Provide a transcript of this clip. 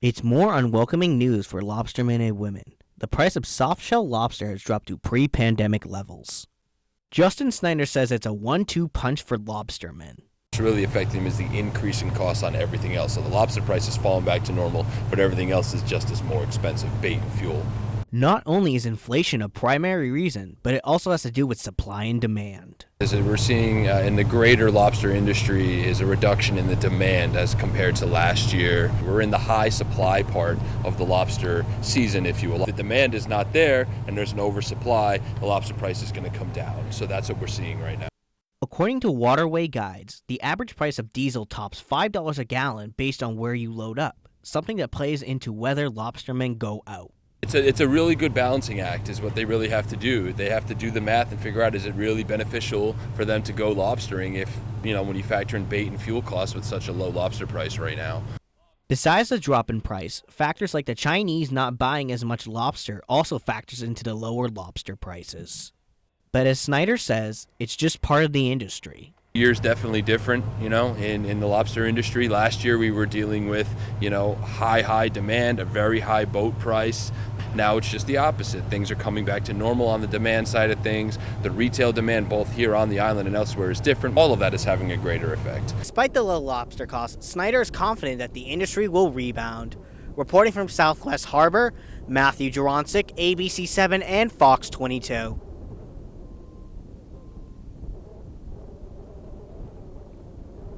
It's more unwelcoming news for lobstermen and women. The price of soft-shell lobster has dropped to pre-pandemic levels. Justin Snyder says it's a 1-2 punch for lobstermen. What's really affecting them is the increase in costs on everything else. So the lobster price has fallen back to normal, but everything else is just as more expensive, bait and fuel. Not only is inflation a primary reason, but it also has to do with supply and demand. As we're seeing in the greater lobster industry is a reduction in the demand as compared to last year. We're in the high supply part of the lobster season, if you will. The demand is not there and there's an oversupply, the lobster price is going to come down. So that's what we're seeing right now. According to Waterway Guides, the average price of diesel tops $5 a gallon based on where you load up, something that plays into whether lobstermen go out. It's a really good balancing act is what they really have to do. They have to do the math and figure out, is it really beneficial for them to go lobstering if, when you factor in bait and fuel costs with such a low lobster price right now. Besides the drop in price, factors like the Chinese not buying as much lobster also factors into the lower lobster prices. But as Snyder says, it's just part of the industry. Year's definitely different, in the lobster industry. Last year we were dealing with, high demand, a very high boat price. Now it's just the opposite. Things are coming back to normal on the demand side of things. The retail demand both here on the island and elsewhere is different. All of that is having a greater effect. Despite the low lobster costs, Snyder is confident that the industry will rebound. Reporting from Southwest Harbor, Matthew Juronsik, ABC7 and Fox 22.